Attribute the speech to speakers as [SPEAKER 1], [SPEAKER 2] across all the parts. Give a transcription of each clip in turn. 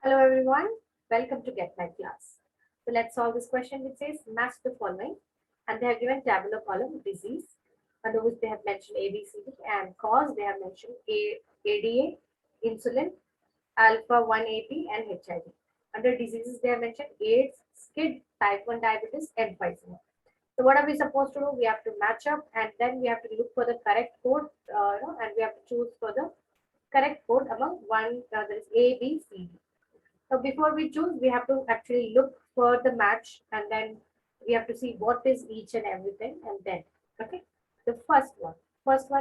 [SPEAKER 1] Hello everyone, welcome to Get My Class. So let's solve this question which says match the following, and they have given tabular column disease, under which they have mentioned ABCD, and cause they have mentioned ADA, insulin, alpha 180 and HIV. Under diseases they have mentioned AIDS, SCID, type 1 diabetes, emphysema. So what are we supposed to do? We have to match up and then we have to look for the correct code and we have to choose for the correct code among one, that is A, B, C, D. So before we choose, we have to actually look for the match and then we have to see what is each and everything and then, okay. The first one,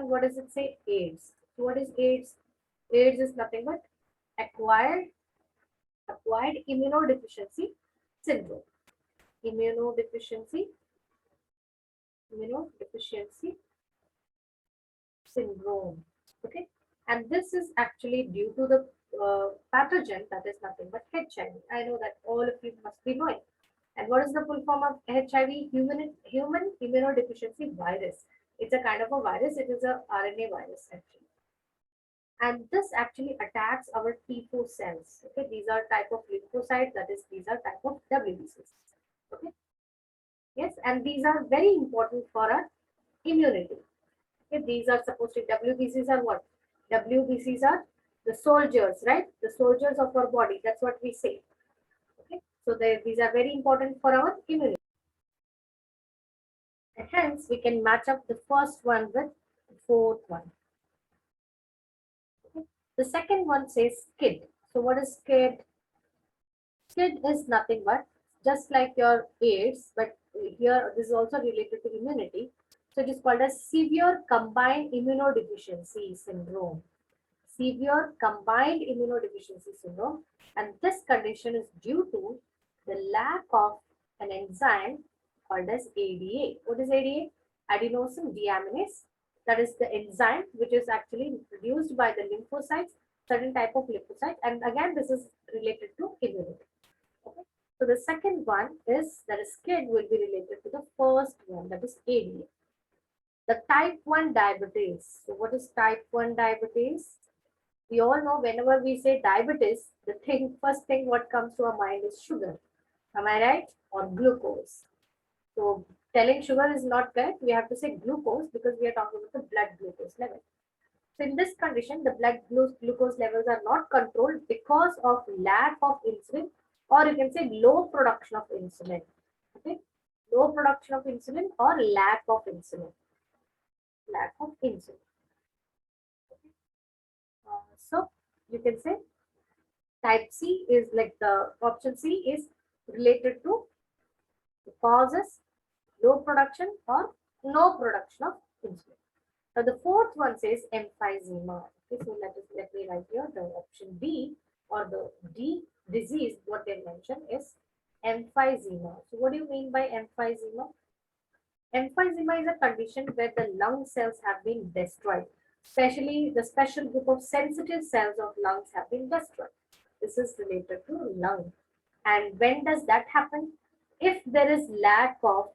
[SPEAKER 1] what does it say? AIDS. So what is AIDS? AIDS is nothing but acquired immunodeficiency syndrome. Immunodeficiency syndrome. Okay, and this is actually due to the pathogen that is nothing but HIV. I know that all of you must be knowing. And what is the full form of HIV? Human immunodeficiency virus. It's a kind of a virus. It is a RNA virus actually. And this actually attacks our T4 cells. Okay, these are type of lymphocytes. That is, these are type of WBCs. Okay. Yes, and these are very important for our immunity. Okay, these are supposed to WBCs are what? WBCs are the soldiers, right? The soldiers of our body. That's what we say. Okay, so these are very important for our immunity. And hence, we can match up the first one with the fourth one. Okay. The second one says SCID. So what is SCID? SCID is nothing but just like your AIDS, but here this is also related to immunity. So it is called as severe combined immunodeficiency syndrome. Severe combined immunodeficiency syndrome, and this condition is due to the lack of an enzyme called as ADA. What is ADA? Adenosine deaminase. That is the enzyme which is actually produced by the lymphocytes, certain type of lymphocytes, and again this is related to immunity. Okay. So the second one is that is SCID will be related to the first one, that is ADA. The type 1 diabetes. So what is type 1 diabetes? We all know whenever we say diabetes, the first thing what comes to our mind is sugar. Am I right? Or glucose. So telling sugar is not correct. We have to say glucose because we are talking about the blood glucose level. So in this condition, the blood glucose levels are not controlled because of lack of insulin, or you can say low production of insulin. Okay, low production of insulin or lack of insulin. Lack of insulin. So you can say type C is like the option C is related to the causes, low production or no production of insulin. Now the fourth one says emphysema. Okay, so let me write here the option B or the D disease. What they mentioned is emphysema. So what do you mean by emphysema? Emphysema is a condition where the lung cells have been destroyed. Especially the special group of sensitive cells of lungs have been destroyed. This is related to lung. And when does that happen? If there is lack of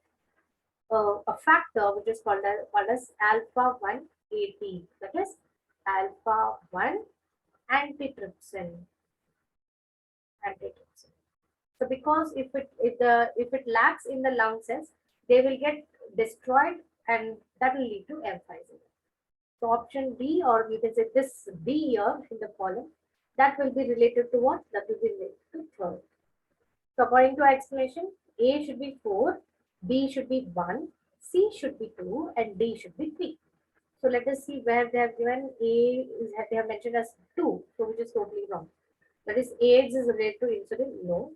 [SPEAKER 1] a factor which is called as alpha 180, that is alpha 1 antitrypsin. So because if it lacks in the lung cells, they will get destroyed and that will lead to emphysema. So option B, or we can say this B here in the column, that will be related to what? That will be related to third. So according to our explanation, A should be 4, B should be 1, C should be 2, and D should be 3. So let us see where they have given A, they have mentioned as 2, so which is totally wrong. That is AIDS is related to insulin, no.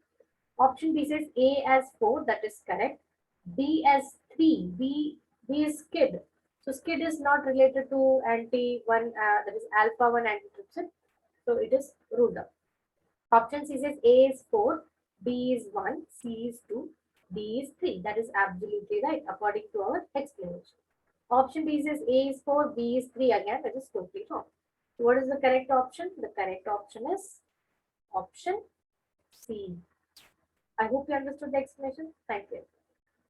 [SPEAKER 1] Option B says A as 4, that is correct. B as 3, B is SCID. So SCID is not related to anti-1, that is alpha 1 antitrypsin. So it is ruled out. Option C says A is 4, B is 1, C is 2, D is 3. That is absolutely right according to our explanation. Option B says A is 4, B is 3. Again, that is totally wrong. So what is the correct option? The correct option is option C. I hope you understood the explanation. Thank you.